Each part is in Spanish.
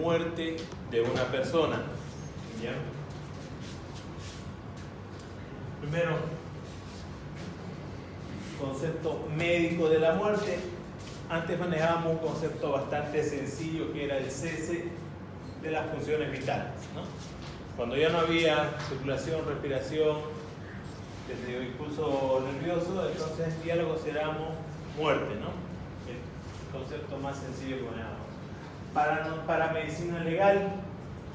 muerte de una persona. ¿Ya? Primero, concepto médico de la muerte. Antes manejábamos un concepto bastante sencillo que era el cese de las funciones vitales, ¿no? Cuando ya no había circulación, respiración, desde impulso nervioso, entonces ya lo consideramos muerte, ¿no? El concepto más sencillo que manejamos. Para medicina legal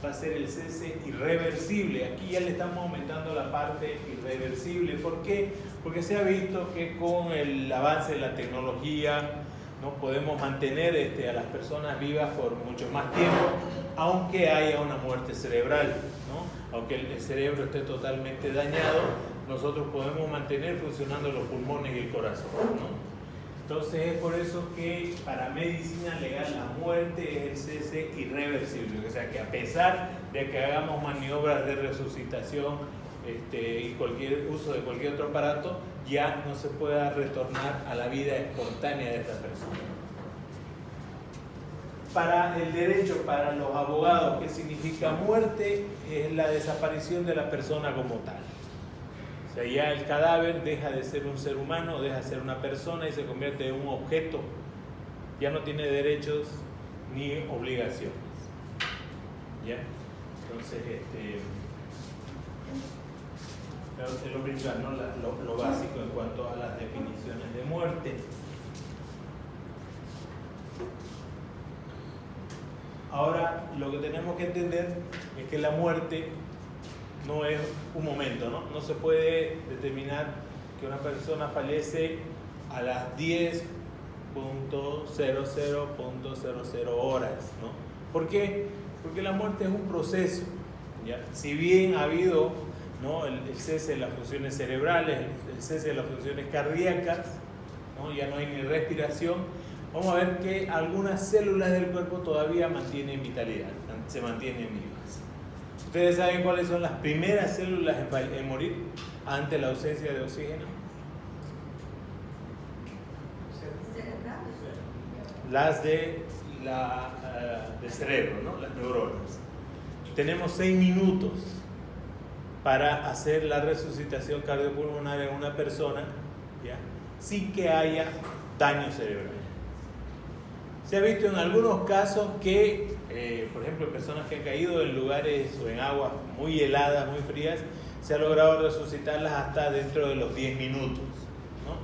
va a ser el cese irreversible. Aquí ya le estamos aumentando la parte irreversible. ¿Por qué? Porque se ha visto que con el avance de la tecnología no podemos mantener a las personas vivas por mucho más tiempo, aunque haya una muerte cerebral, ¿no? Aunque el cerebro esté totalmente dañado, nosotros podemos mantener funcionando los pulmones y el corazón, ¿no? Entonces es por eso que para medicina legal la muerte es el cese irreversible, o sea que a pesar de que hagamos maniobras de resucitación y cualquier uso de cualquier otro aparato, ya no se pueda retornar a la vida espontánea de esta persona. Para el derecho, para los abogados, ¿qué significa muerte? Es la desaparición de la persona como tal. O sea, ya el cadáver deja de ser un ser humano, deja de ser una persona y se convierte en un objeto. Ya no tiene derechos ni obligaciones. ¿Ya? Entonces, es lo principal, ¿no? Lo básico en cuanto a las definiciones de muerte. Ahora, lo que tenemos que entender es que la muerte no es un momento, ¿no? No se puede determinar que una persona fallece a las 10.00.00 horas, ¿no? ¿Por qué? Porque la muerte es un proceso, ¿ya? Si bien ha habido, ¿no?, el cese de las funciones cerebrales, el cese de las funciones cardíacas, ¿no? Ya no hay ni respiración, vamos a ver que algunas células del cuerpo todavía mantienen vitalidad, se mantienen vivas. ¿Ustedes saben cuáles son las primeras células en morir ante la ausencia de oxígeno? Las del cerebro, ¿no? Las neuronas. Tenemos 6 minutos para hacer la resucitación cardiopulmonar en una persona, ¿ya?, sin que haya daño cerebral. Se ha visto en algunos casos que, por ejemplo, personas que han caído en lugares o en aguas muy heladas, muy frías, se ha logrado resucitarlas hasta dentro de los 10 minutos, ¿no?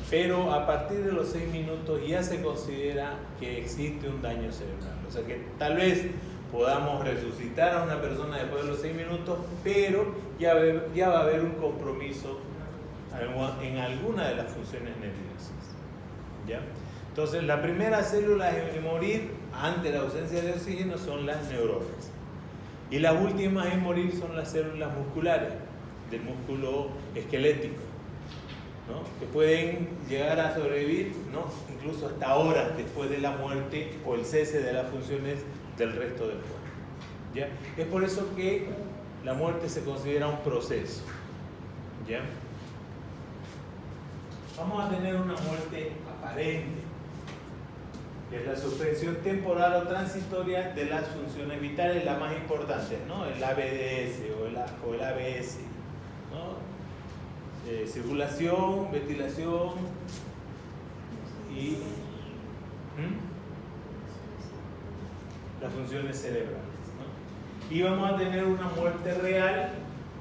Pero a partir de los 6 minutos ya se considera que existe un daño cerebral. O sea que tal vez podamos resucitar a una persona después de los 6 minutos, pero ya va a haber un compromiso en alguna de las funciones nerviosas, ¿ya? Entonces, la primera célula en morir ante la ausencia de oxígeno son las neuronas. Y las últimas en morir son las células musculares, del músculo esquelético, ¿no?, que pueden llegar a sobrevivir, ¿no?, incluso hasta horas después de la muerte o el cese de las funciones del resto del cuerpo, ¿ya? Es por eso que la muerte se considera un proceso, ¿ya? Vamos a tener una muerte aparente, que es la suspensión temporal o transitoria de las funciones vitales, las más importantes, ¿no? El ABDS o el ABS, ¿no? Circulación, ventilación y las funciones cerebrales, ¿no? Y vamos a tener una muerte real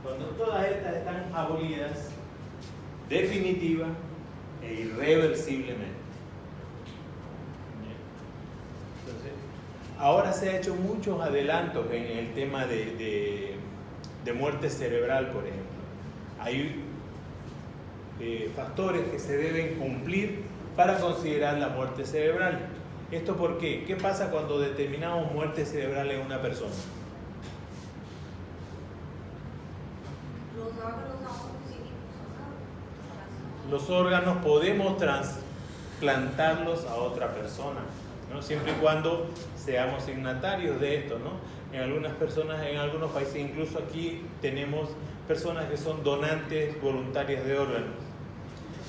cuando todas estas están abolidas definitiva e irreversiblemente. Entonces, ahora se han hecho muchos adelantos en el tema de muerte cerebral, por ejemplo. Hay factores que se deben cumplir para considerar la muerte cerebral. ¿Esto por qué? ¿Qué pasa cuando determinamos muerte cerebral en una persona? Los órganos podemos trasplantarlos a otra persona, ¿no?, siempre y cuando seamos signatarios de esto, ¿no? En algunas personas, en algunos países, incluso aquí tenemos personas que son donantes voluntarias de órganos.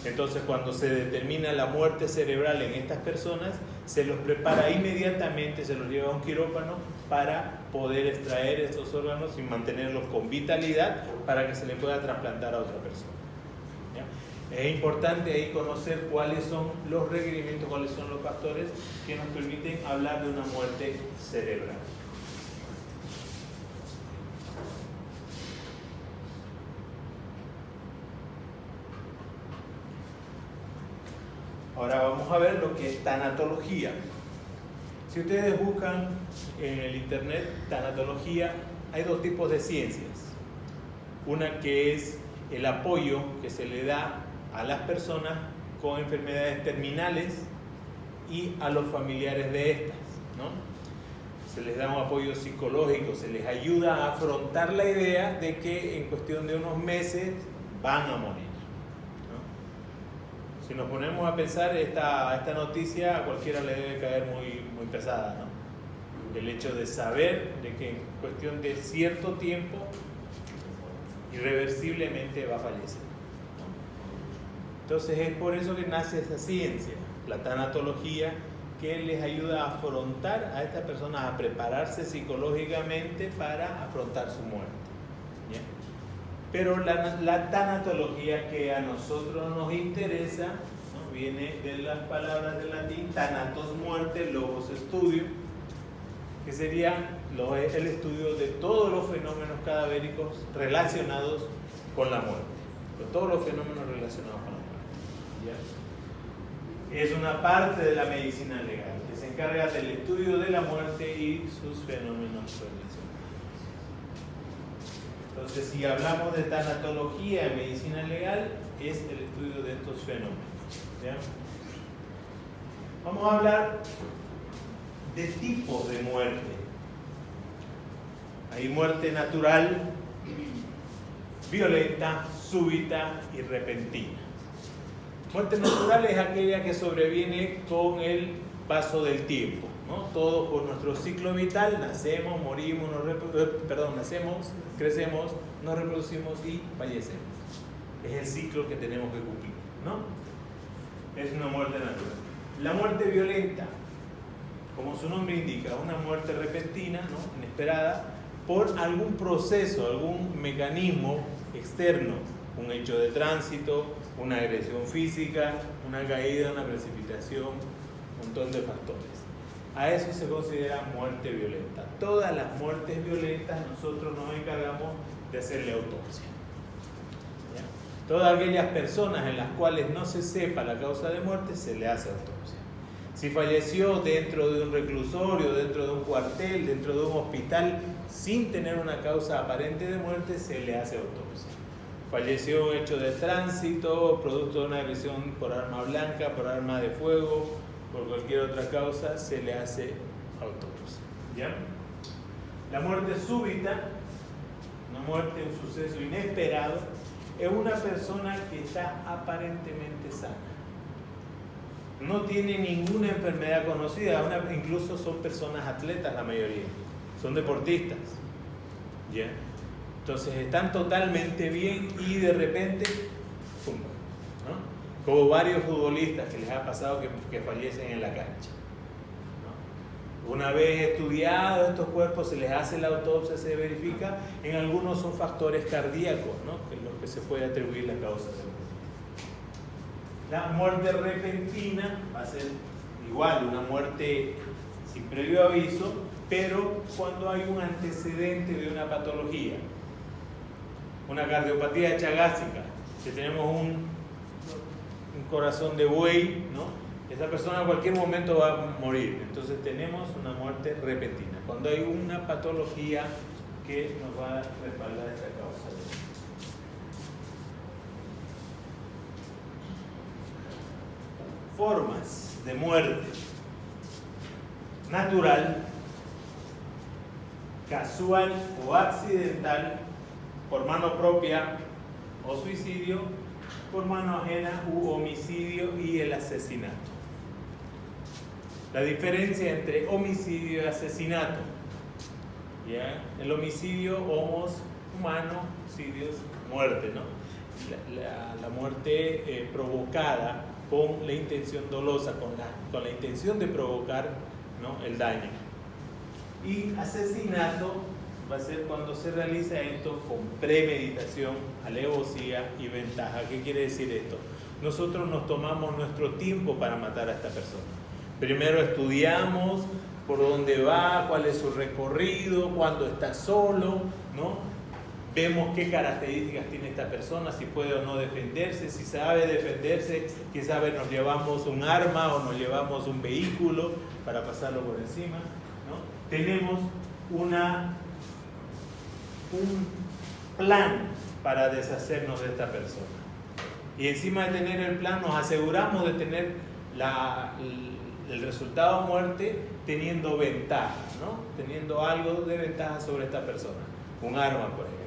Entonces, cuando se determina la muerte cerebral en estas personas, se los prepara inmediatamente, se los lleva a un quirófano para poder extraer estos órganos y mantenerlos con vitalidad para que se le pueda trasplantar a otra persona. ¿Ya? Es importante ahí conocer cuáles son los requerimientos, cuáles son los factores que nos permiten hablar de una muerte cerebral. Ahora vamos a ver lo que es tanatología. Si ustedes buscan en el internet tanatología, hay dos tipos de ciencias. Una que es el apoyo que se le da a las personas con enfermedades terminales y a los familiares de estas, ¿no? Se les da un apoyo psicológico, se les ayuda a afrontar la idea de que en cuestión de unos meses van a morir. Si nos ponemos a pensar, esta noticia a cualquiera le debe caer muy pesada, ¿no? El hecho de saber de que en cuestión de cierto tiempo irreversiblemente va a fallecer, ¿no? Entonces es por eso que nace esa ciencia, la tanatología, que les ayuda a afrontar a estas personas, a prepararse psicológicamente para afrontar su muerte. ¿Ya? Pero la tanatología que a nosotros nos interesa, ¿no? Viene de las palabras del latín thanatos, muerte, logos, estudio, que sería el estudio de todos los fenómenos cadavéricos relacionados con la muerte, de todos los fenómenos relacionados con la muerte. ¿Ya? Es una parte de la medicina legal que se encarga del estudio de la muerte y sus fenómenos relacionados. Entonces, si hablamos de tanatología en medicina legal, es el estudio de estos fenómenos. ¿Ya? Vamos a hablar de tipos de muerte. Hay muerte natural, violenta, súbita y repentina. Muerte natural es aquella que sobreviene con el paso del tiempo, ¿no? Todos por nuestro ciclo vital nacemos, morimos, nacemos, crecemos, nos reproducimos y fallecemos. Es el ciclo que tenemos que cumplir, ¿no? Es una muerte natural. La muerte violenta, como su nombre indica, una muerte repentina, ¿no? Inesperada, por algún proceso, algún mecanismo externo, un hecho de tránsito, una agresión física, una caída, una precipitación, un montón de factores. A eso se considera muerte violenta. Todas las muertes violentas nosotros nos encargamos de hacerle autopsia. ¿Ya? Todas aquellas personas en las cuales no se sepa la causa de muerte, se le hace autopsia. Si falleció dentro de un reclusorio, dentro de un cuartel, dentro de un hospital, sin tener una causa aparente de muerte, se le hace autopsia. Falleció hecho de tránsito, producto de una agresión por arma blanca, por arma de fuego, por cualquier otra causa, se le hace autopsia. ¿Ya? La muerte súbita, una muerte, un suceso inesperado, es una persona que está aparentemente sana. No tiene ninguna enfermedad conocida, incluso son personas atletas la mayoría, son deportistas. ¿Ya? Entonces están totalmente bien y de repente, ¡pum!, ¿no? Como varios futbolistas que les ha pasado que fallecen en la cancha, ¿no? Una vez estudiados estos cuerpos, se les hace la autopsia, se verifica, en algunos son factores cardíacos, ¿no? Que es lo que se puede atribuir la causa de muerte. La muerte repentina va a ser igual, una muerte sin previo aviso, pero cuando hay un antecedente de una patología, una cardiopatía chagásica, si tenemos un corazón de buey, ¿no? Esa persona en cualquier momento va a morir. Entonces tenemos una muerte repentina, cuando hay una patología que nos va a respaldar esta causa. Formas de muerte: natural, casual o accidental, por mano propia o suicidio, por mano ajena u homicidio, y el asesinato. La diferencia entre homicidio y asesinato: ¿ya? El homicidio, homos, humano, cidios, muerte, ¿no? La muerte provocada con la intención dolosa, con la intención de provocar, ¿no?, el daño. Y asesinato va a ser cuando se realiza esto con premeditación, alevosía y ventaja. ¿Qué quiere decir esto? Nosotros nos tomamos nuestro tiempo para matar a esta persona. Primero estudiamos por dónde va, cuál es su recorrido, cuándo está solo, ¿no? Vemos qué características tiene esta persona, si puede o no defenderse, si sabe defenderse, quién sabe, nos llevamos un arma o nos llevamos un vehículo para pasarlo por encima, ¿no? Tenemos un plan para deshacernos de esta persona. Y encima de tener el plan, nos aseguramos de tener el resultado muerte teniendo ventaja, ¿no? Teniendo algo de ventaja sobre esta persona. Un arma, por ejemplo.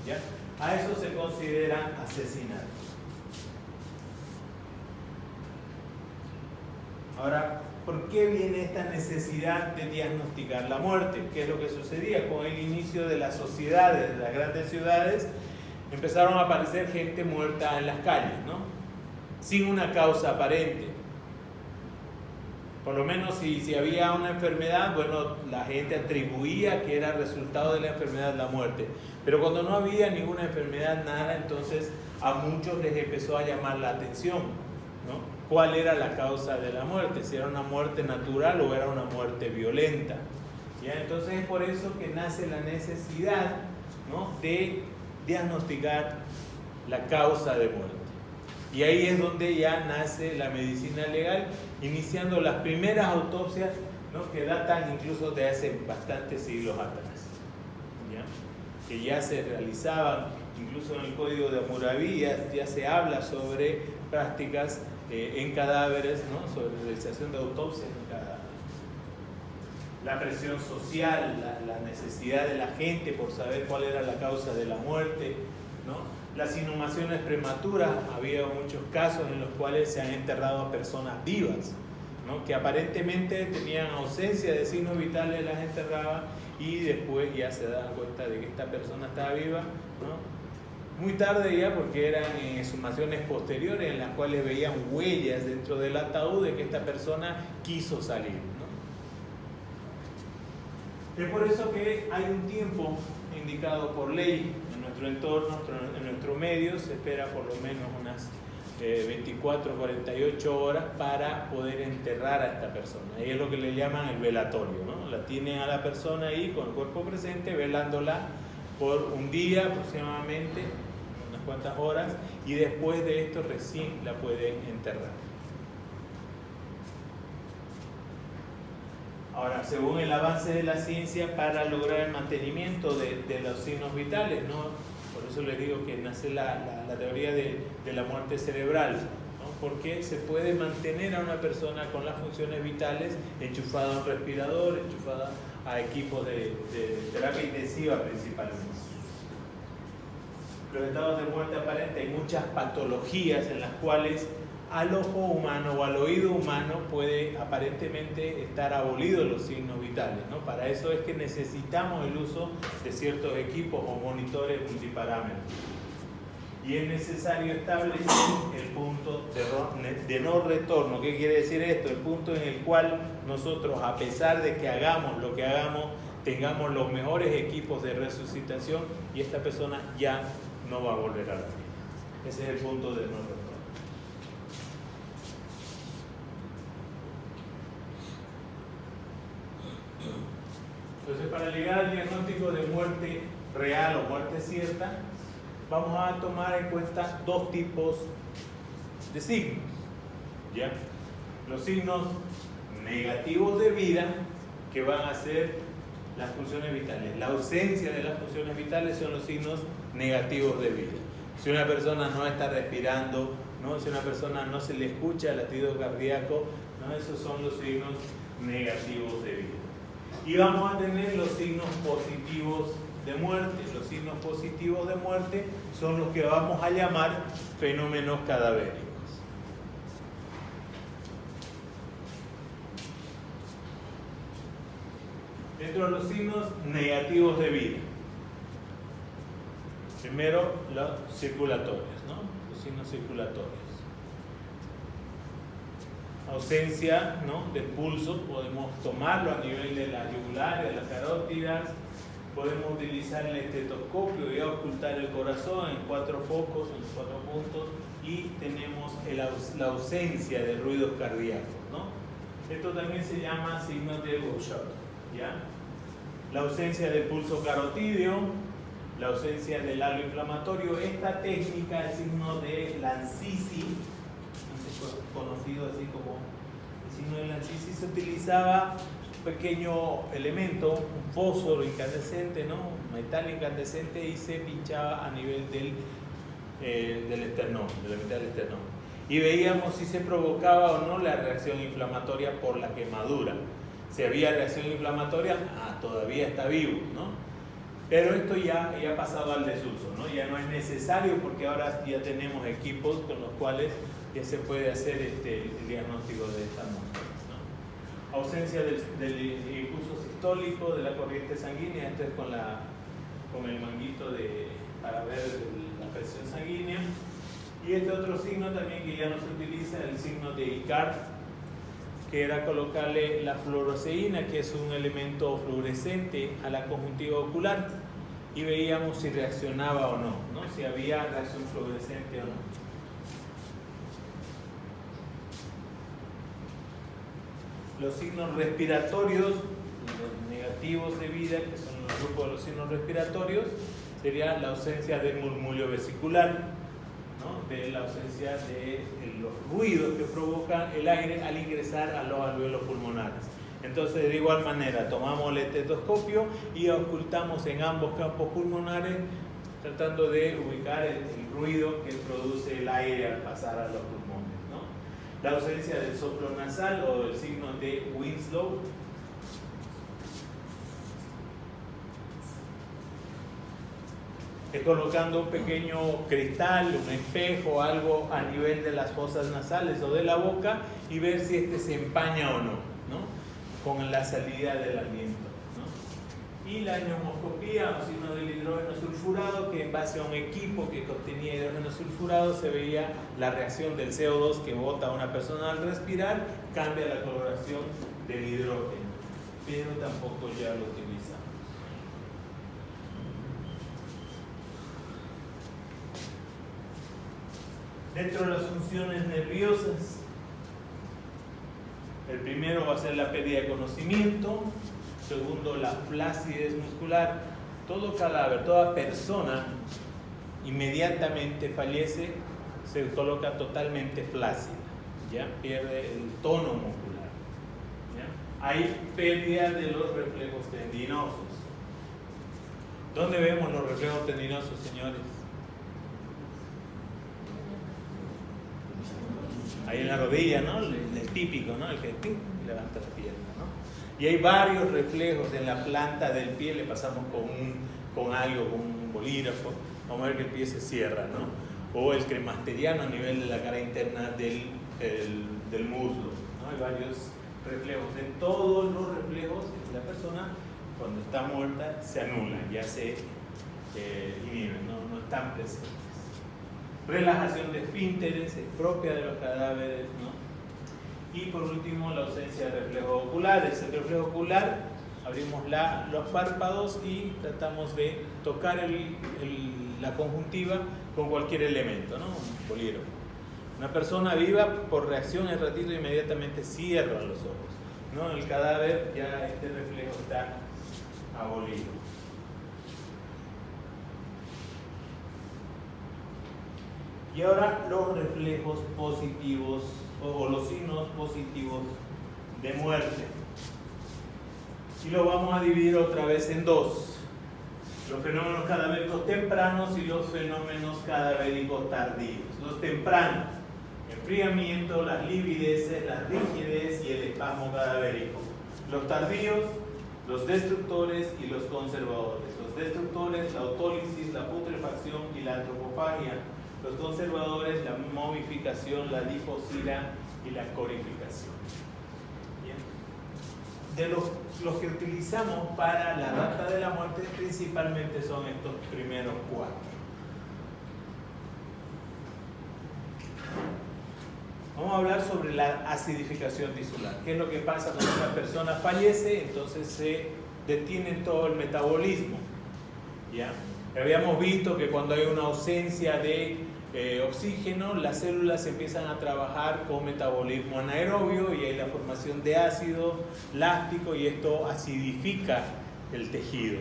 ¿Ya? A eso se considera asesinato. Ahora, ¿por qué viene esta necesidad de diagnosticar la muerte? ¿Qué es lo que sucedía? Con el inicio de las sociedades, de las grandes ciudades, empezaron a aparecer gente muerta en las calles, ¿no? Sin una causa aparente. Por lo menos si había una enfermedad, bueno, la gente atribuía que era resultado de la enfermedad la muerte. Pero cuando no había ninguna enfermedad, nada, entonces a muchos les empezó a llamar la atención, ¿no? ¿Cuál era la causa de la muerte? Si era una muerte natural o era una muerte violenta. ¿Ya? Entonces es por eso que nace la necesidad, ¿no?, de diagnosticar la causa de muerte. Y ahí es donde ya nace la medicina legal, iniciando las primeras autopsias, ¿no?, que datan incluso de hace bastantes siglos atrás, ¿ya? Que ya se realizaban, incluso en el Código de Hammurabi ya se habla sobre prácticas en cadáveres, ¿no?, sobre la realización de autopsias en cadáveres. La presión social, la necesidad de la gente por saber cuál era la causa de la muerte, ¿no? Las inhumaciones prematuras, había muchos casos en los cuales se han enterrado a personas vivas, ¿no?, que aparentemente tenían ausencia de signos vitales, las enterraban y después ya se daban cuenta de que esta persona estaba viva, ¿no? Muy tarde ya, porque eran exhumaciones posteriores en las cuales veían huellas dentro del ataúd de que esta persona quiso salir, ¿no? Es por eso que hay un tiempo indicado por ley en nuestro entorno, en nuestro medio. Se espera por lo menos unas 24 o 48 horas para poder enterrar a esta persona. Y es lo que le llaman el velatorio, ¿no? La tienen a la persona ahí con el cuerpo presente, velándola por un día aproximadamente, unas cuantas horas, y después de esto recién la pueden enterrar. Ahora, según el avance de la ciencia, para lograr el mantenimiento de los signos vitales, ¿no? Por eso les digo que nace la teoría de la muerte cerebral, ¿no? Porque se puede mantener a una persona con las funciones vitales enchufada a un respirador, enchufada a equipos de terapia intensiva principalmente. Los estados de muerte aparente, hay muchas patologías en las cuales al ojo humano o al oído humano puede aparentemente estar abolidos los signos vitales, ¿no? Para eso es que necesitamos el uso de ciertos equipos o monitores multiparámetros. Y es necesario establecer el punto de no retorno. ¿Qué quiere decir esto? El punto en el cual nosotros, a pesar de que hagamos lo que hagamos, tengamos los mejores equipos de resucitación y esta persona ya no va a volver a la vida. Ese es el punto de no retorno. Entonces, para llegar al diagnóstico de muerte real o muerte cierta, vamos a tomar en cuenta dos tipos de signos, ¿ya? Los signos negativos de vida, que van a ser las funciones vitales. La ausencia de las funciones vitales son los signos negativos de vida. Si una persona no está respirando, ¿no? Si una persona no se le escucha el latido cardíaco, ¿no? Esos son los signos negativos de vida. Y vamos a tener los signos positivos de muerte. Los signos positivos de muerte son los que vamos a llamar fenómenos cadavéricos. Dentro de los signos negativos de vida, primero los circulatorios, ¿no? Los signos circulatorios. ausencia, ¿no?, de pulso, podemos tomarlo a nivel de la yugular, de las carótidas, podemos utilizar el estetoscopio y ocultar el corazón en 4 focos, en los 4 puntos, y tenemos la ausencia de ruidos cardíacos, ¿no? Esto también se llama signo de Gauchard, ¿ya? La ausencia del pulso carotídeo, la ausencia del halo inflamatorio. Esta técnica, el signo de Lancisi, conocido así como el signo de Lancisi, se utilizaba un pequeño elemento, un fósforo incandescente, ¿no?, metal incandescente, y se pinchaba a nivel del esternón, de la mitad del esternón, y veíamos si se provocaba o no la reacción inflamatoria por la quemadura. Si había reacción inflamatoria, todavía está vivo, ¿no? Pero esto ya ha pasado al desuso, ¿no? Ya no es necesario, porque ahora ya tenemos equipos con los cuales ya se puede hacer el diagnóstico de esta muerte, ¿no? Ausencia del impulso sistólico, de la corriente sanguínea. Esto es con el manguito para ver la presión sanguínea. Y este otro signo también que ya no se utiliza, el signo de Icard, que era colocarle la fluoresceína, que es un elemento fluorescente, a la conjuntiva ocular, y veíamos si reaccionaba o no, ¿no?, si había reacción fluorescente o no. Los signos respiratorios, los negativos de vida, que son los grupos de los signos respiratorios, sería la ausencia del murmullo vesicular, ¿no?, de la ausencia de los ruidos que provoca el aire al ingresar a los alvéolos pulmonares. Entonces, de igual manera, tomamos el estetoscopio y ocultamos en ambos campos pulmonares, tratando de ubicar el ruido que produce el aire al pasar a los pulmones, ¿no? La ausencia del soplo nasal o del signo de Winslow. Es colocando un pequeño cristal, un espejo, algo a nivel de las fosas nasales o de la boca, y ver si este se empaña o no, ¿no?, con la salida del aliento, ¿no? Y la neumoscopía, o signo del hidrógeno sulfurado, que en base a un equipo que contenía hidrógeno sulfurado se veía la reacción del CO2 que bota una persona al respirar, cambia la coloración del hidrógeno, pero tampoco ya lo utilizamos. Dentro de las funciones nerviosas, el primero va a ser la pérdida de conocimiento, segundo la flacidez muscular. Todo cadáver, toda persona inmediatamente fallece, se coloca totalmente flácida, ¿ya? Pierde el tono muscular, ¿ya? Hay pérdida de los reflejos tendinosos. ¿Dónde vemos los reflejos tendinosos, señores? Ahí en la rodilla, ¿no? El típico, ¿no? El que levanta la pierna, ¿no? Y hay varios reflejos en la planta del pie. Le pasamos con algo, con un bolígrafo, vamos a ver que el pie se cierra, ¿no? O el cremasteriano a nivel de la cara interna del muslo, ¿no? Hay varios reflejos. En todos los reflejos, la persona cuando está muerta se anulan, ya se inhiben, no están presentes. Relajación de esfínteres es propia de los cadáveres, ¿no? Y por último, la ausencia de reflejos oculares. El reflejo ocular, abrimos los párpados y tratamos de tocar la conjuntiva con cualquier elemento, ¿no? Un bolígrafo. Una persona viva, por reacción al ratito, inmediatamente cierra los ojos, ¿no? En el cadáver ya este reflejo está abolido. Y ahora los reflejos positivos o los signos positivos de muerte. Y lo vamos a dividir otra vez en dos: los fenómenos cadavéricos tempranos y los fenómenos cadavéricos tardíos. Los tempranos, enfriamiento, las livideces, la rigidez y el espasmo cadavérico. Los tardíos, los destructores y los conservadores. Los destructores, la autólisis, la putrefacción y la antropofagia. Los conservadores, la momificación, la difosina y la corificación. Bien. De los que utilizamos para la data de la muerte, principalmente son estos primeros 4. Vamos a hablar sobre la acidificación tisular. ¿Qué es lo que pasa cuando una persona fallece? Entonces se detiene todo el metabolismo. ¿Ya? Habíamos visto que cuando hay una ausencia de oxígeno, las células empiezan a trabajar con metabolismo anaerobio y hay la formación de ácido láctico y esto acidifica el tejido.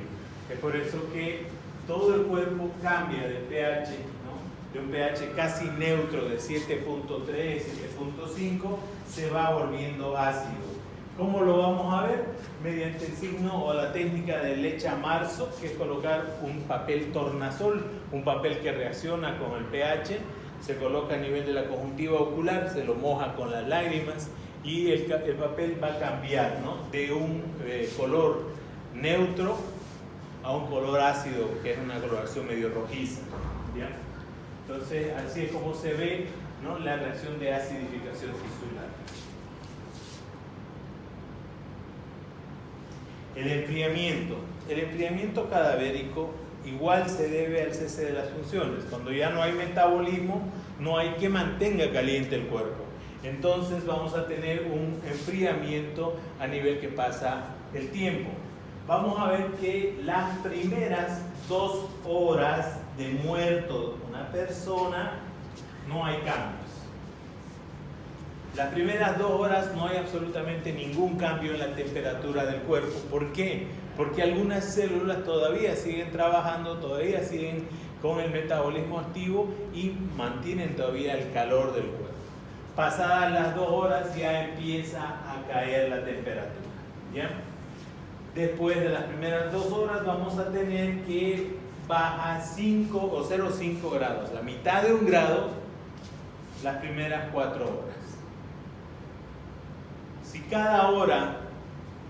Es por eso que todo el cuerpo cambia de pH, ¿no? De un pH casi neutro de 7.3, 7.5, se va volviendo ácido. ¿Cómo lo vamos a ver? Mediante el signo o la técnica de Lecha-Marzo, que es colocar un papel tornasol, un papel que reacciona con el pH, se coloca a nivel de la conjuntiva ocular, se lo moja con las lágrimas y el papel va a cambiar, ¿no? De un color neutro a un color ácido, que es una coloración medio rojiza. ¿Ya? Entonces, así es como se ve, ¿no? La reacción de acidificación tisular. El enfriamiento. El enfriamiento cadavérico igual se debe al cese de las funciones. Cuando ya no hay metabolismo, no hay que mantenga caliente el cuerpo. Entonces vamos a tener un enfriamiento a nivel que pasa el tiempo. Vamos a ver que las primeras 2 horas de muerto de una persona no hay cambios. Las primeras 2 horas no hay absolutamente ningún cambio en la temperatura del cuerpo. ¿Por qué? Porque algunas células todavía siguen trabajando, todavía siguen con el metabolismo activo y mantienen todavía el calor del cuerpo. Pasadas las 2 horas ya empieza a caer la temperatura. ¿Ya? Después de las primeras 2 horas vamos a tener que baja 5 o 0,5 grados, la mitad de un grado, las primeras 4 horas. Si cada hora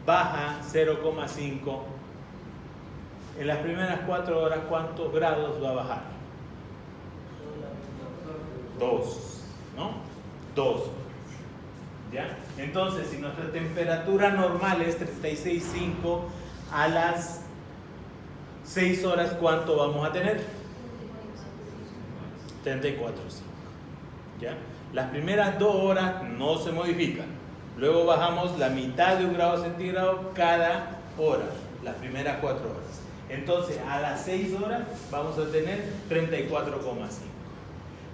baja 0,5, en las primeras 4 horas, ¿cuántos grados va a bajar? 2, ¿no? 2. ¿Ya? Entonces, si nuestra temperatura normal es 36,5, a las 6 horas, ¿cuánto vamos a tener? 34,5. ¿Ya? Las primeras 2 horas no se modifican. Luego bajamos la mitad de un grado centígrado cada hora, las primeras 4 horas. Entonces, a las 6 horas vamos a tener 34,5.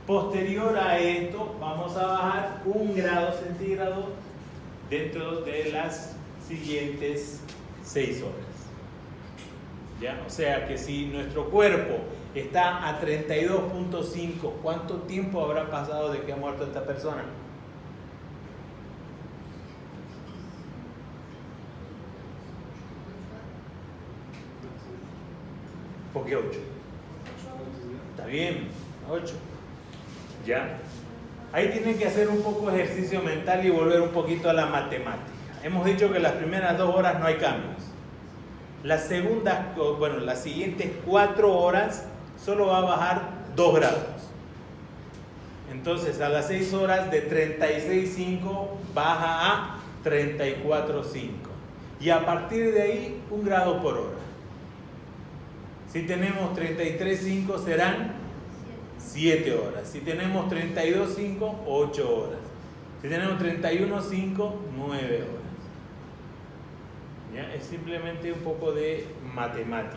Posterior a esto, vamos a bajar 1 grado centígrado dentro de las siguientes 6 horas. ¿Ya? O sea que si nuestro cuerpo está a 32,5, ¿cuánto tiempo habrá pasado de que ha muerto esta persona? ¿Por qué 8? Está bien, 8. ¿Ya? Ahí tienen que hacer un poco de ejercicio mental y volver un poquito a la matemática. Hemos dicho que las primeras 2 horas no hay cambios. Las siguientes 4 horas solo va a bajar 2 grados. Entonces, a las 6 horas de 36,5 baja a 34,5. Y a partir de ahí, 1 grado por hora. Si tenemos 33,5 serán 7 horas. Si tenemos 32,5, 8 horas. Si tenemos 31,5, 9 horas. ¿Ya? Es simplemente un poco de matemática.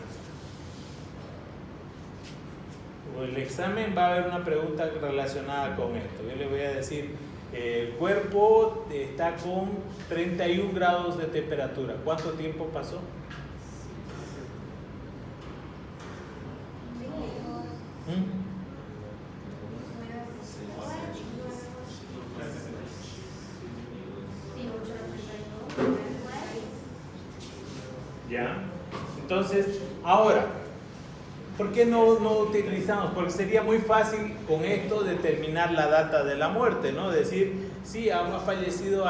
En el examen va a haber una pregunta relacionada con esto. Yo les voy a decir, el cuerpo está con 31 grados de temperatura. ¿Cuánto tiempo pasó? ¿Ya? Entonces, ahora, ¿por qué no utilizamos? Porque sería muy fácil con esto determinar la data de la muerte, ¿no? Decir, sí, ha fallecido,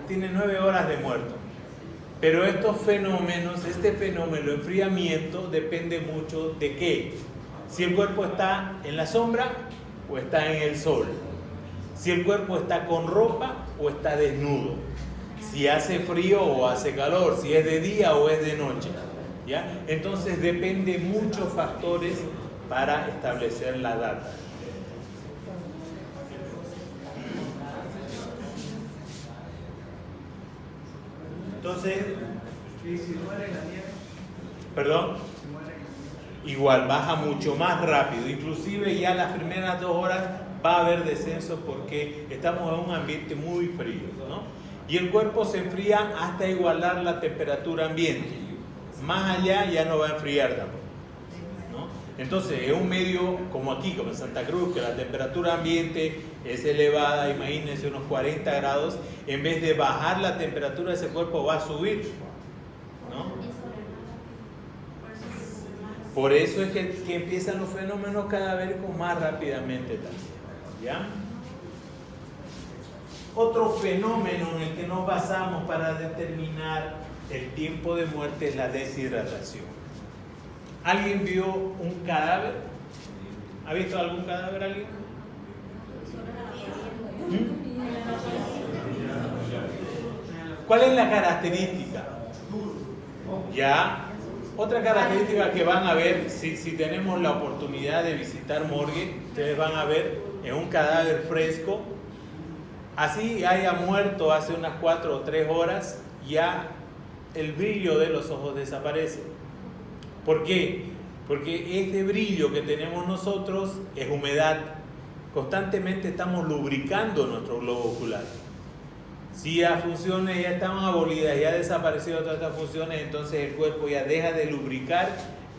tiene 9 horas de muerto. Pero estos fenómenos, este fenómeno de enfriamiento depende mucho de qué. Si el cuerpo está en la sombra o está en el sol. Si el cuerpo está con ropa o está desnudo. Si hace frío o hace calor. Si es de día o es de noche. ¿Ya? Entonces depende muchos factores para establecer la data. Entonces, ¿Y si muere la nieve? perdón, Si muere. igual baja mucho más rápido, inclusive ya las primeras 2 horas va a haber descenso porque estamos en un ambiente muy frío, ¿no? Y el cuerpo se enfría hasta igualar la temperatura ambiente. Más allá ya no va a enfriar tampoco, ¿no? Entonces, en un medio como aquí, como en Santa Cruz, que la temperatura ambiente es elevada, imagínense unos 40 grados, en vez de bajar la temperatura de ese cuerpo va a subir, ¿no? Por eso es que empiezan los fenómenos cada vez más rápidamente también, ¿ya? Otro fenómeno en el que nos basamos para determinar el tiempo de muerte es la deshidratación. ¿Alguien vio un cadáver? ¿Ha visto algún cadáver alguien? ¿Cuál es la característica? Ya, otra característica que van a ver, si tenemos la oportunidad de visitar morgue, ustedes van a ver en un cadáver fresco, así haya muerto hace unas 4 o 3 horas, ya el brillo de los ojos desaparece. ¿Por qué? Porque este brillo que tenemos nosotros es humedad. Constantemente estamos lubricando nuestro globo ocular. Si las funciones ya están abolidas, ya han desaparecido todas estas funciones, entonces el cuerpo ya deja de lubricar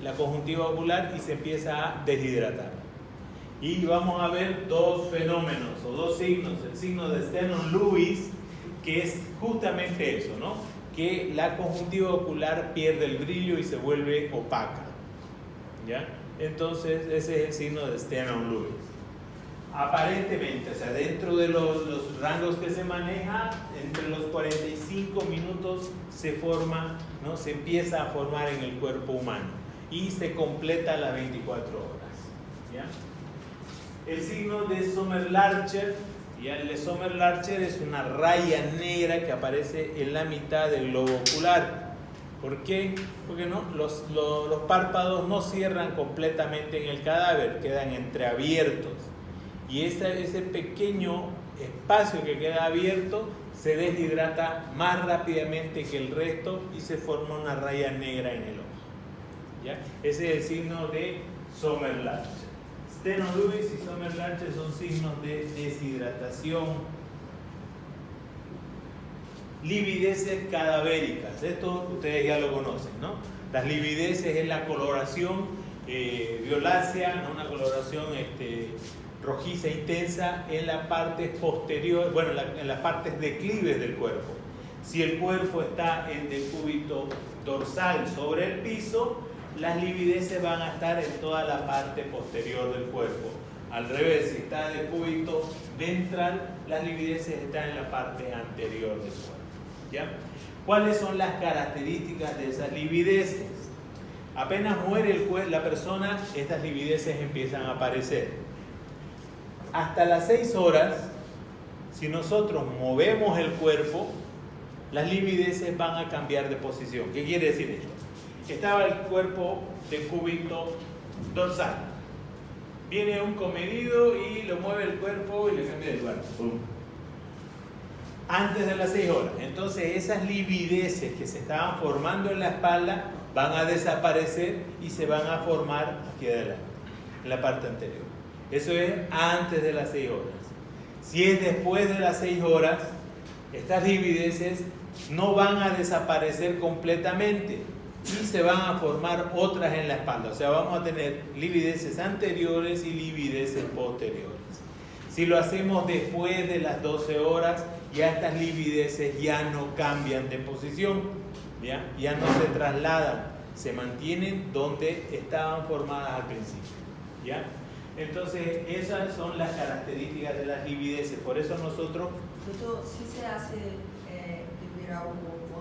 la conjuntiva ocular y se empieza a deshidratar. Y vamos a ver 2 fenómenos o 2 signos. El signo de Steno-Lewis, que es justamente eso, ¿no? Que la conjuntiva ocular pierde el brillo y se vuelve opaca, ¿ya? Entonces ese es el signo de Steno-Lewis. Aparentemente, o sea, dentro de los rangos que se maneja, entre los 45 minutos se forma, ¿no? Se empieza a formar en el cuerpo humano y se completa a las 24 horas, ¿ya? El signo de Sommer-Larcher, y el de Sommer-Larcher es una raya negra que aparece en la mitad del globo ocular. ¿Por qué? Porque no, los párpados no cierran completamente en el cadáver, quedan entreabiertos. Y ese pequeño espacio que queda abierto se deshidrata más rápidamente que el resto y se forma una raya negra en el ojo, ¿ya? Ese es el signo de Sommer-Larcher. Steno-Lewis y Sommer-Larcher son signos de deshidratación. Livideces cadavéricas, esto ustedes ya lo conocen, ¿no? Las livideces es la coloración violácea, ¿no? Una coloración rojiza intensa en la parte posterior, bueno, en las partes declives del cuerpo. Si el cuerpo está en decúbito dorsal sobre el piso, las livideces van a estar en toda la parte posterior del cuerpo. Al revés, si está de decúbito ventral, las livideces están en la parte anterior del cuerpo, ¿ya? ¿Cuáles son las características de esas livideces? Apenas muere la persona, estas livideces empiezan a aparecer. Hasta las 6 horas, si nosotros movemos el cuerpo, las livideces van a cambiar de posición. ¿Qué quiere decir esto? Estaba el cuerpo de cúbito dorsal. Viene un comedido y lo mueve el cuerpo y le cambia de lugar. ¡Pum! Antes de las 6 horas. Entonces esas livideces que se estaban formando en la espalda van a desaparecer y se van a formar aquí adelante, en la parte anterior. Eso es antes de las 6 horas. Si es después de las 6 horas, estas livideces no van a desaparecer completamente y se van a formar otras en la espalda. O sea, vamos a tener livideces anteriores y livideces posteriores. Si lo hacemos después de las 12 horas, ya estas livideces ya no cambian de posición, ya no se trasladan, se mantienen donde estaban formadas al principio, ¿ya? Entonces, esas son las características de las livideces. Por eso nosotros... Doctor, si se hace beber algo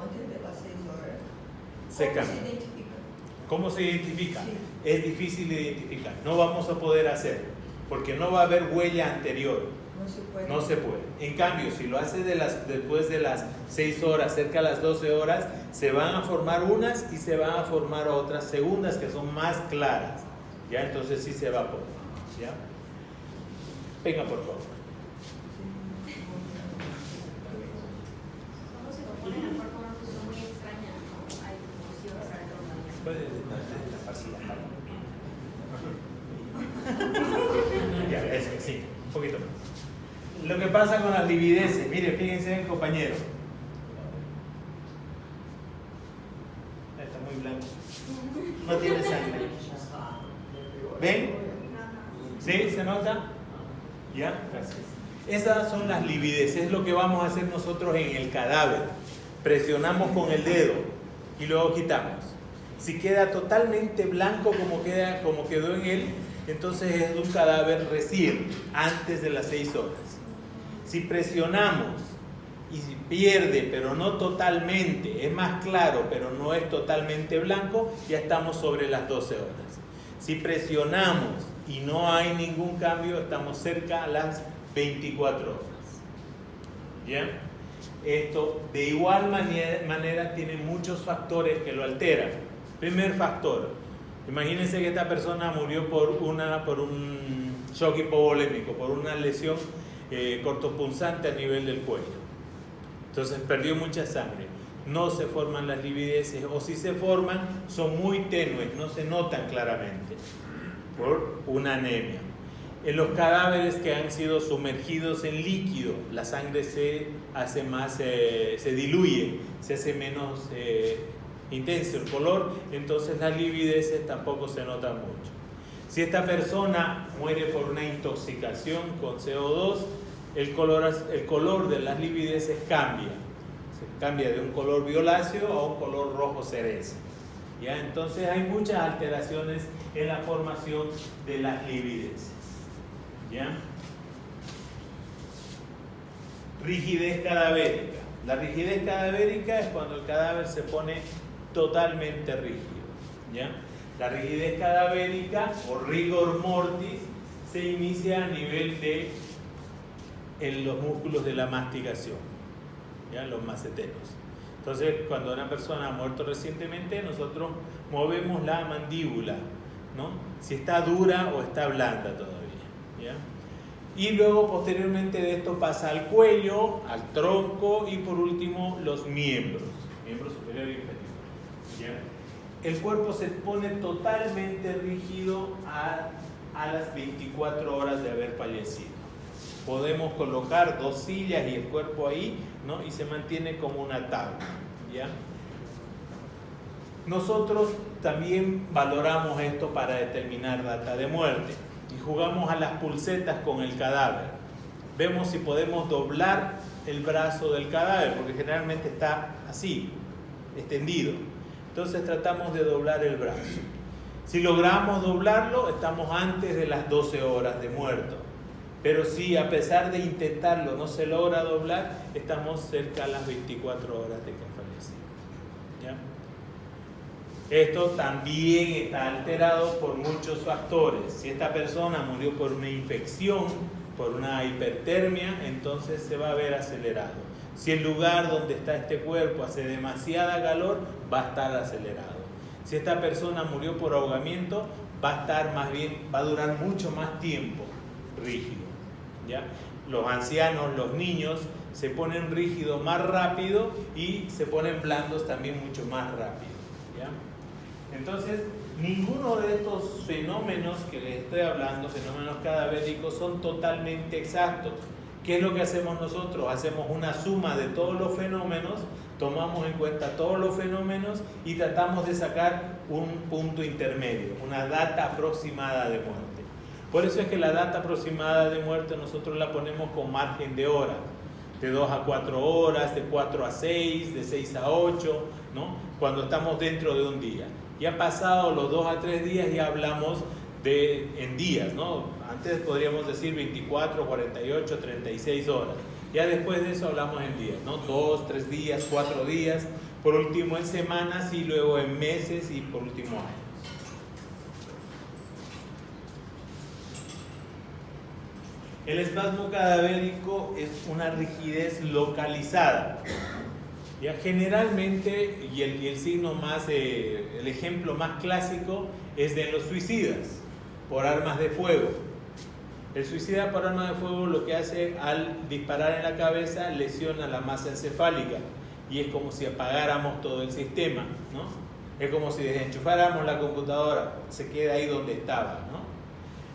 antes de las 6 horas, se ¿cómo cambia. se identifica? ¿Cómo se identifica? Sí. Es difícil de identificar. No vamos a poder hacer, porque no va a haber huella anterior. No se puede. No se puede. En cambio, si lo hace después de las 6 horas, cerca de las 12 horas, se van a formar unas y se van a formar otras segundas que son más claras. ¿Ya? Entonces sí se va a poder. ¿Ya? Venga, por favor. ¿Cómo se compone el cuerpo de una persona muy así, ya, eso, sí, un poquito más. Lo que pasa con las livideces, mire, fíjense, compañero. Está muy blanco. No tiene sangre. ¿Ven? ¿Sí? ¿Se nota? ¿Ya? Gracias. Esas son las livideces, es lo que vamos a hacer nosotros en el cadáver. Presionamos con el dedo y luego quitamos. Si queda totalmente blanco como quedó en él, entonces es un cadáver recién, antes de las 6 horas. Si presionamos y si pierde, pero no totalmente, es más claro, pero no es totalmente blanco, ya estamos sobre las 12 horas. Si presionamos y no hay ningún cambio, estamos cerca a las 24 horas. ¿Ya? Esto de igual manera tiene muchos factores que lo alteran. Primer factor, imagínense que esta persona murió por un shock hipovolémico, por una lesión cortopunzante a nivel del cuello. Entonces perdió mucha sangre. No se forman las livideces, o si se forman son muy tenues, no se notan claramente por una anemia. En los cadáveres que han sido sumergidos en líquido, la sangre se hace más, se diluye, se hace menos intenso el color, entonces las livideces tampoco se notan mucho. Si esta persona muere por una intoxicación con CO2, el color de las livideces cambia. Se cambia de un color violáceo a un color rojo cereza. ¿Ya? Entonces hay muchas alteraciones en la formación de las livideces. ¿Ya? Rigidez cadavérica. La rigidez cadavérica es cuando el cadáver se pone totalmente rígido. ¿Ya? La rigidez cadavérica o rigor mortis se inicia a nivel de los músculos de la masticación, ¿ya? Los maceteros. Entonces, cuando una persona ha muerto recientemente, nosotros movemos la mandíbula, ¿no? Si está dura o está blanda todavía. ¿Ya? Y luego posteriormente de esto pasa al cuello, al tronco y por último los miembros superior y inferior. ¿Ya? El cuerpo se pone totalmente rígido a las 24 horas de haber fallecido. Podemos colocar 2 sillas y el cuerpo ahí, ¿no? Y se mantiene como una tabla. ¿Ya? Nosotros también valoramos esto para determinar data de muerte. Y jugamos a las pulsetas con el cadáver. Vemos si podemos doblar el brazo del cadáver, porque generalmente está así, extendido. Entonces tratamos de doblar el brazo. Si logramos doblarlo, estamos antes de las 12 horas de muerto. Pero si a pesar de intentarlo no se logra doblar, estamos cerca a las 24 horas de que ha fallecido. ¿Ya? Esto también está alterado por muchos factores. Si esta persona murió por una infección, por una hipertermia, entonces se va a ver acelerado. Si el lugar donde está este cuerpo hace demasiada calor, va a estar acelerado. Si esta persona murió por ahogamiento, va a durar mucho más tiempo rígido. ¿Ya? Los ancianos, los niños se ponen rígidos más rápido y se ponen blandos también mucho más rápido. ¿Ya? Entonces, ninguno de estos fenómenos que les estoy hablando, fenómenos cadavéricos, son totalmente exactos. ¿Qué es lo que hacemos nosotros? Hacemos una suma de todos los fenómenos, tomamos en cuenta todos los fenómenos y tratamos de sacar un punto intermedio, una data aproximada de muerte. Por eso es que la data aproximada de muerte nosotros la ponemos con margen de hora, de 2 a 4 horas, de 4 a 6, de 6 a 8, ¿no? Cuando estamos dentro de un día. Ya pasado los 2 a 3 días ya hablamos en días, ¿no? Antes podríamos decir 24, 48, 36 horas. Ya después de eso hablamos en días, ¿no? 2, 3 días, 4 días, por último en semanas y luego en meses y por último años. El espasmo cadavérico es una rigidez localizada. Ya generalmente, y el signo más, el ejemplo más clásico es de los suicidas por armas de fuego. El suicida por arma de fuego lo que hace al disparar en la cabeza lesiona la masa encefálica y es como si apagáramos todo el sistema, ¿no? Es como si desenchufáramos la computadora, se queda ahí donde estaba, ¿no?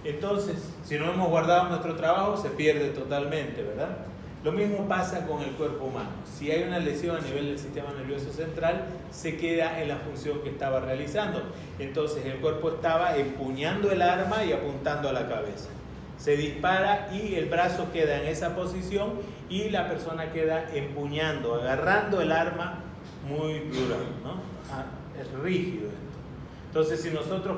Entonces, si no hemos guardado nuestro trabajo, se pierde totalmente, ¿verdad? Lo mismo pasa con el cuerpo humano. Si hay una lesión a nivel del sistema nervioso central, se queda en la función que estaba realizando. Entonces, el cuerpo estaba empuñando el arma y apuntando a la cabeza. Se dispara y el brazo queda en esa posición y la persona queda empuñando, agarrando el arma muy dura, ¿no? Es rígido esto. Entonces, si nosotros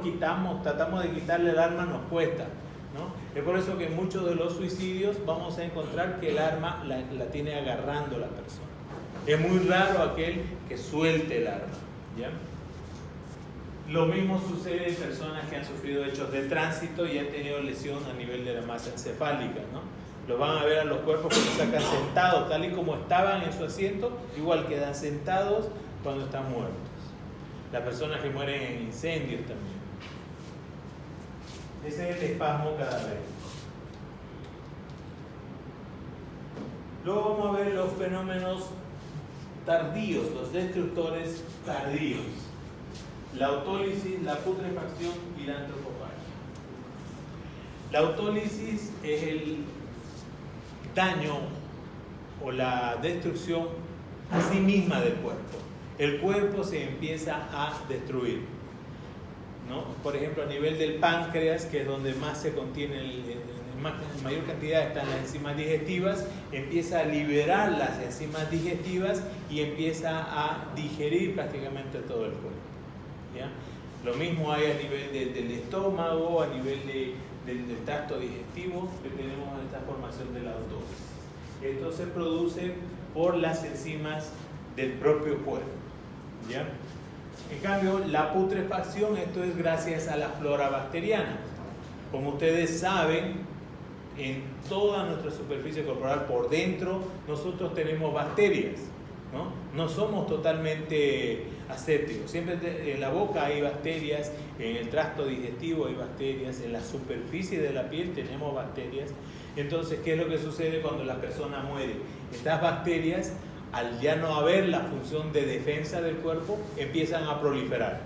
tratamos de quitarle el arma, nos cuesta, ¿no? Es por eso que en muchos de los suicidios vamos a encontrar que el arma la tiene agarrando la persona. Es muy raro aquel que suelte el arma, ¿ya? Lo mismo sucede en personas que han sufrido hechos de tránsito y han tenido lesión a nivel de la masa encefálica, ¿no? Lo van a ver a los cuerpos que los sacan sentados, tal y como estaban en su asiento, igual quedan sentados cuando están muertos. Las personas que mueren en incendios también. Ese es el espasmo cadavérico. Luego vamos a ver los fenómenos tardíos, los destructores tardíos. La autólisis, la putrefacción y la antropofagia. La autólisis es el daño o la destrucción a sí misma del cuerpo. El cuerpo se empieza a destruir, ¿no? Por ejemplo, a nivel del páncreas, que es donde más se contiene, en mayor cantidad están las enzimas digestivas, empieza a liberar las enzimas digestivas y empieza a digerir prácticamente todo el cuerpo, ¿ya? Lo mismo hay a nivel del estómago, a nivel del tracto digestivo, que tenemos esta formación de la autólisis. Esto se produce por las enzimas del propio cuerpo, ¿ya? En cambio, la putrefacción, esto es gracias a la flora bacteriana. Como ustedes saben, en toda nuestra superficie corporal por dentro, nosotros tenemos bacterias, ¿no? No somos totalmente asépticos. Siempre en la boca hay bacterias, en el tracto digestivo hay bacterias, en la superficie de la piel tenemos bacterias. Entonces, ¿qué es lo que sucede cuando la persona muere? Estas bacterias, al ya no haber la función de defensa del cuerpo, empiezan a proliferar,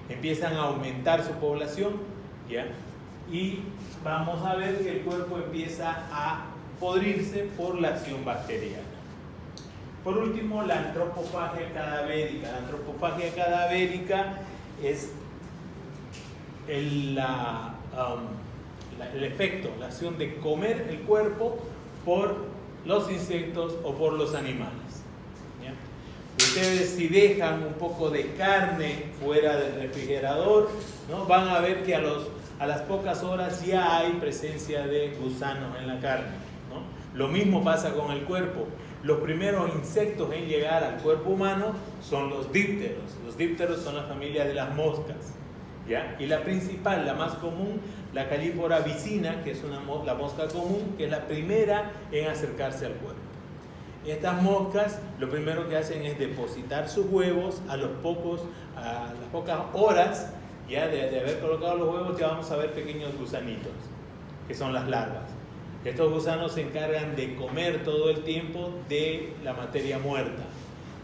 empiezan a aumentar su población, ¿ya? Y vamos a ver que el cuerpo empieza a podrirse por la acción bacteriana. Por último, la antropofagia cadavérica. La antropofagia cadavérica es el efecto, la acción de comer el cuerpo por los insectos o por los animales, ¿ya? Ustedes, si dejan un poco de carne fuera del refrigerador, ¿no?, van a ver que a las pocas horas ya hay presencia de gusanos en la carne, ¿no? Lo mismo pasa con el cuerpo. Los primeros insectos en llegar al cuerpo humano son los dípteros. Los dípteros son la familia de las moscas, ¿ya? Y la principal, la más común, la Calífora vicina, que es la mosca común, que es la primera en acercarse al cuerpo. Estas moscas lo primero que hacen es depositar sus huevos a las pocas horas ya de haber colocado los huevos. Ya vamos a ver pequeños gusanitos, que son las larvas. Estos gusanos se encargan de comer todo el tiempo de la materia muerta.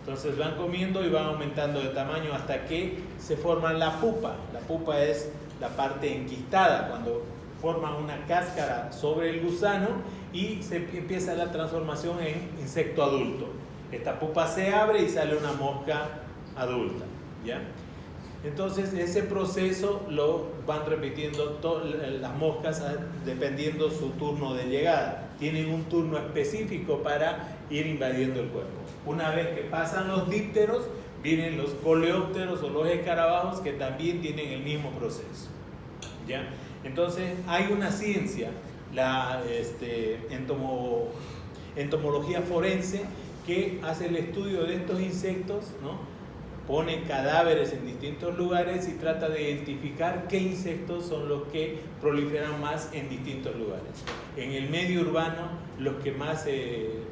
Entonces van comiendo y van aumentando de tamaño hasta que se forman la pupa. La pupa es la parte enquistada, cuando forman una cáscara sobre el gusano y se empieza la transformación en insecto adulto. Esta pupa se abre y sale una mosca adulta, ¿ya? Entonces ese proceso lo van repitiendo las moscas dependiendo su turno de llegada. Tienen un turno específico para ir invadiendo el cuerpo. Una vez que pasan los dípteros, vienen los coleópteros o los escarabajos, que también tienen el mismo proceso, ¿ya? Entonces hay una ciencia, la entomología forense, que hace el estudio de estos insectos, ¿no? Pone cadáveres en distintos lugares y trata de identificar qué insectos son los que proliferan más en distintos lugares. En el medio urbano, los que más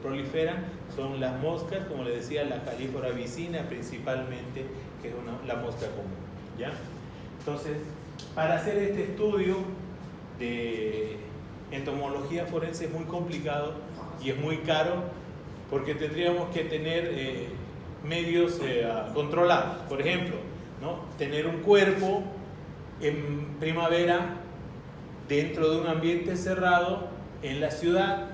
proliferan son las moscas, como les decía, la Calífora vicina principalmente, que es la mosca común, ¿ya? Entonces, para hacer este estudio de entomología forense es muy complicado y es muy caro, porque tendríamos que tener medios controlados. Por ejemplo, ¿no? Tener un cuerpo en primavera dentro de un ambiente cerrado en la ciudad.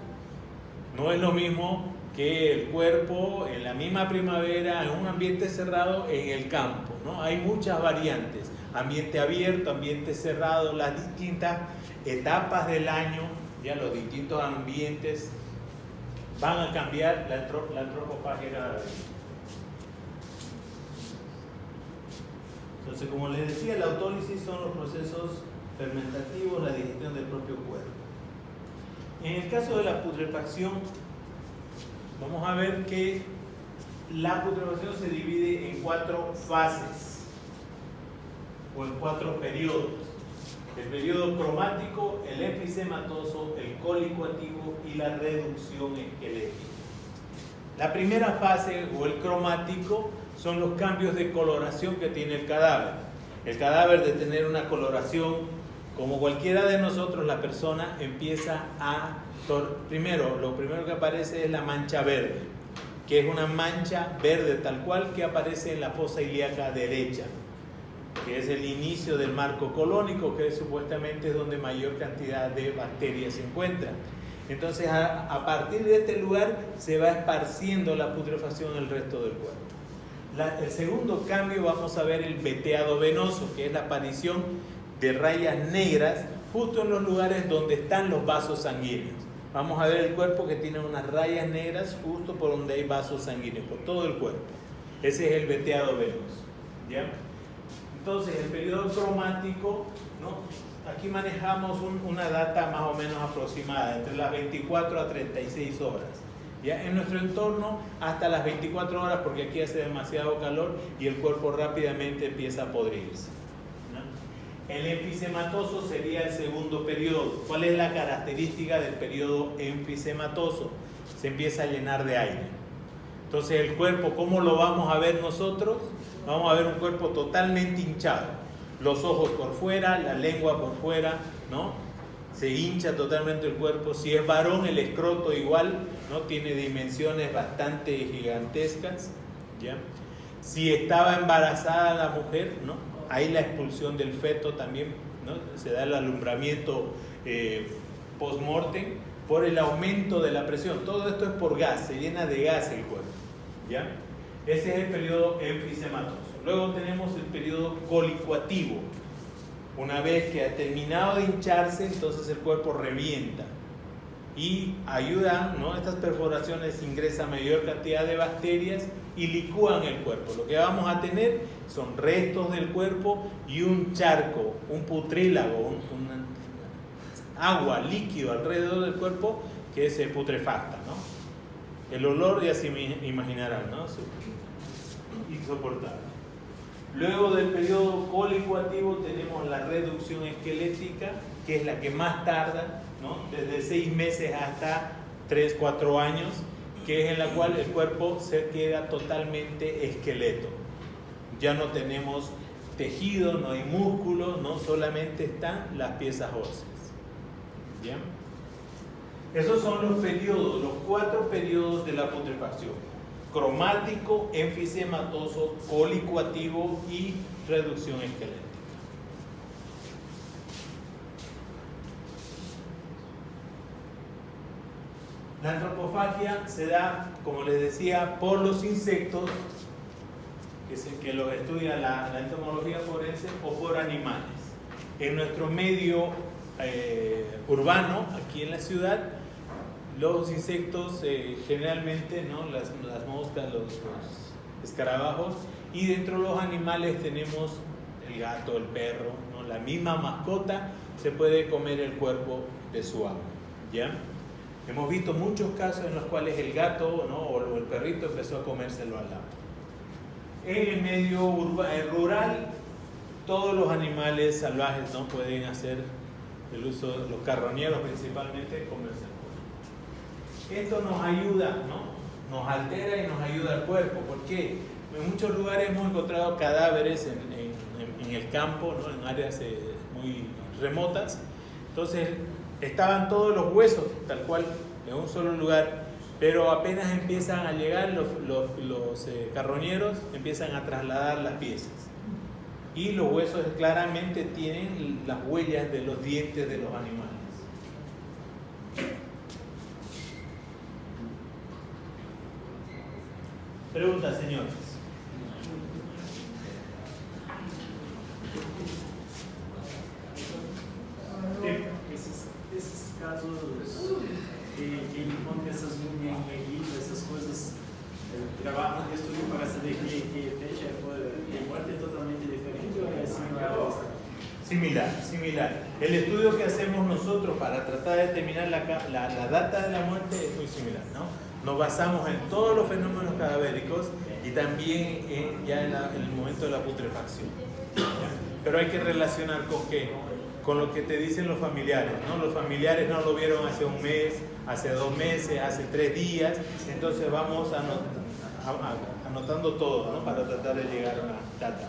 No es lo mismo que el cuerpo en la misma primavera en un ambiente cerrado en el campo, ¿no? Hay muchas variantes, ambiente abierto, ambiente cerrado, las distintas etapas del año, ya los distintos ambientes van a cambiar la antropofagia cada vez. Entonces, como les decía, la autólisis son los procesos fermentativos, la digestión del propio cuerpo. En el caso de la putrefacción, vamos a ver que la putrefacción se divide en 4 fases o en 4 periodos. El periodo cromático, el enfisematoso, el colicuativo y la reducción esquelética. La primera fase o el cromático son los cambios de coloración que tiene el cadáver. El cadáver, de tener una coloración como cualquiera de nosotros, la persona empieza a... lo primero que aparece es la mancha verde, que es una mancha verde tal cual que aparece en la fosa ilíaca derecha, que es el inicio del marco colónico, que supuestamente es donde mayor cantidad de bacterias se encuentran. Entonces, a partir de este lugar se va esparciendo la putrefacción en el resto del cuerpo. El segundo cambio, vamos a ver el veteado venoso, que es la aparición de rayas negras justo en los lugares donde están los vasos sanguíneos. Vamos a ver el cuerpo que tiene unas rayas negras justo por donde hay vasos sanguíneos, por todo el cuerpo. Ese es el veteado venoso, ¿ya? Entonces, el periodo cromático, ¿no? Aquí manejamos una data más o menos aproximada, entre las 24 a 36 horas. ¿Ya? En nuestro entorno hasta las 24 horas, porque aquí hace demasiado calor y el cuerpo rápidamente empieza a podrirse, ¿no? El enfisematoso sería el segundo periodo. ¿Cuál es la característica del periodo enfisematoso? Se empieza a llenar de aire. Entonces el cuerpo, ¿cómo lo vamos a ver nosotros? Vamos a ver un cuerpo totalmente hinchado. Los ojos por fuera, la lengua por fuera, ¿no? Se hincha totalmente el cuerpo. Si es varón, el escroto igual, ¿no? Tiene dimensiones bastante gigantescas, ¿ya? Si estaba embarazada la mujer, ¿no? Hay la expulsión del feto también, ¿no? Se da el alumbramiento post-mortem por el aumento de la presión. Todo esto es por gas, se llena de gas el cuerpo, ¿ya? Ese es el periodo enfisematoso. Luego tenemos el periodo colicuativo. Una vez que ha terminado de hincharse, entonces el cuerpo revienta y ayudan, ¿no? Estas perforaciones ingresan mayor cantidad de bacterias y licúan el cuerpo. Lo que vamos a tener son restos del cuerpo y un charco, un putrílago, agua, líquido alrededor del cuerpo que se putrefacta, ¿no? El olor ya se imaginarán, ¿no? Insoportable. Luego del periodo colicuativo tenemos la reducción esquelética, que es la que más tarda, ¿no? Desde 6 meses hasta 3-4 años, que es en la cual el cuerpo se queda totalmente esqueleto. Ya no tenemos tejido, no hay músculo, ¿no? Solamente están las piezas óseas. ¿Bien? Esos son los periodos, los 4 periodos de la putrefacción: cromático, enfisematoso, colicuativo y reducción esquelética. La antropofagia se da, como les decía, por los insectos, que los estudia la entomología forense, o por animales. En nuestro medio urbano, aquí en la ciudad, los insectos generalmente, ¿no? Las moscas, los escarabajos, y dentro de los animales tenemos el gato, el perro, ¿no? La misma mascota se puede comer el cuerpo de su amo, ¿ya? Hemos visto muchos casos en los cuales el gato, ¿no? o el perrito empezó a comérselo al amo. En el medio rural, todos los animales salvajes no pueden hacer el uso, los carroñeros principalmente, comerse el cuerpo. Esto nos ayuda, ¿no? Nos altera y nos ayuda al cuerpo. ¿Por qué? En muchos lugares hemos encontrado cadáveres en el campo, ¿no? En áreas muy remotas. Entonces estaban todos los huesos tal cual en un solo lugar, pero apenas empiezan a llegar los carroñeros, empiezan a trasladar las piezas. y los huesos claramente tienen las huellas de los dientes de los animales. Preguntas, señores. Esses casos que encontram essas munhequinhas, essas coisas, trabalham no estudo para saber que fecha de muerte es totalmente diferente o es similar? Similar. El estudio que hacemos nosotros para tratar de determinar la data de la muerte es muy similar, ¿no? Nos basamos en todos los fenómenos cadavéricos y también en el momento de la putrefacción. ¿Ya? Pero hay que relacionar con qué, con lo que te dicen los familiares, ¿no? Los familiares no lo vieron hace un mes, hace 2 meses, hace 3 días, entonces vamos anotando todo, ¿no? Para tratar de llegar a una data.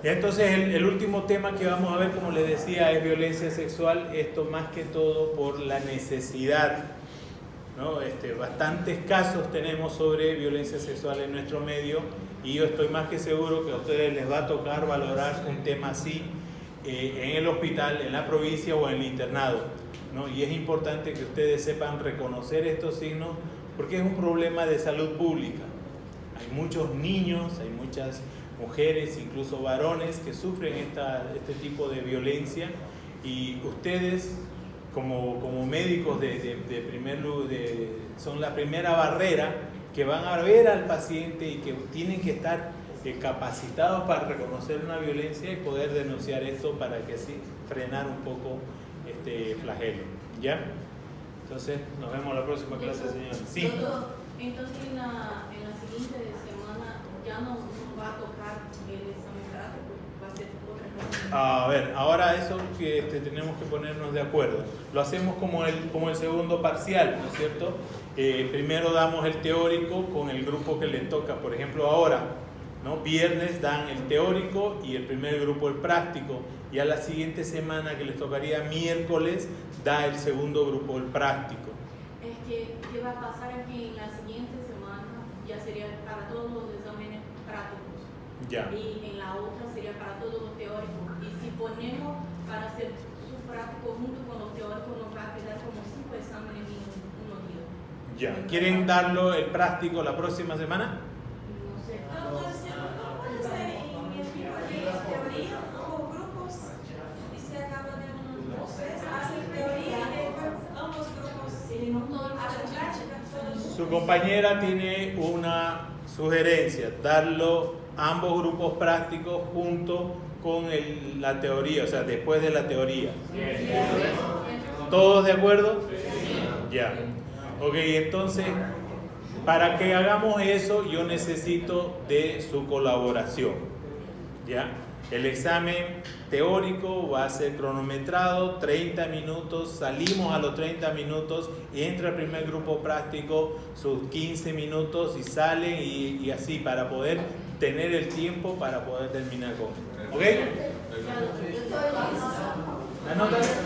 Entonces el último tema que vamos a ver, como les decía, es violencia sexual. Esto más que todo por la necesidad, ¿no? Bastantes casos tenemos sobre violencia sexual en nuestro medio y yo estoy más que seguro que a ustedes les va a tocar valorar un tema así en el hospital, en la provincia o en el internado, ¿no? Y es importante que ustedes sepan reconocer estos signos porque es un problema de salud pública. Hay muchos niños, hay muchas mujeres, incluso varones que sufren este tipo de violencia y ustedes como médicos de primer lugar son la primera barrera que van a ver al paciente y que tienen que estar capacitados para reconocer una violencia y poder denunciar esto para que así frenar un poco este flagelo. ¿Ya? Entonces nos vemos la próxima clase, señor. Sí. Entonces en la siguiente semana ya no va a tocar el examen práctico, va a ser otra cosa. A ver, ahora eso que tenemos que ponernos de acuerdo. Lo hacemos como el segundo parcial, ¿no es cierto? Primero damos el teórico con el grupo que le toca. Por ejemplo, ahora, ¿no? Viernes dan el teórico y el primer grupo el práctico. Y a la siguiente semana, que les tocaría miércoles, da el segundo grupo el práctico. Es que, ¿qué va a pasar? Es que en la siguiente semana ya sería para todos los exámenes prácticos. Ya. Y en la otra sería para todos los teóricos. Y si ponemos para hacer su práctico junto con los teóricos, nos va a quedar como 5 exámenes en unos días. Ya. ¿Quieren darlo el práctico la próxima semana? No sé. No puede ser en el tipo de teoría por grupos y se acaba de hacer teoría y después ambos grupos hacen práctica. Su compañera tiene una sugerencia, darlo ambos grupos prácticos junto con la teoría, o sea, después de la teoría. ¿Todos de acuerdo? Ya. Ok, entonces, para que hagamos eso, yo necesito de su colaboración. ¿Ya? El examen teórico va a ser cronometrado, 30 minutos, salimos a los 30 minutos, entra el primer grupo práctico, sus 15 minutos y salen y así para poder tener el tiempo para poder terminar con. ¿Ok? ¿Anotas?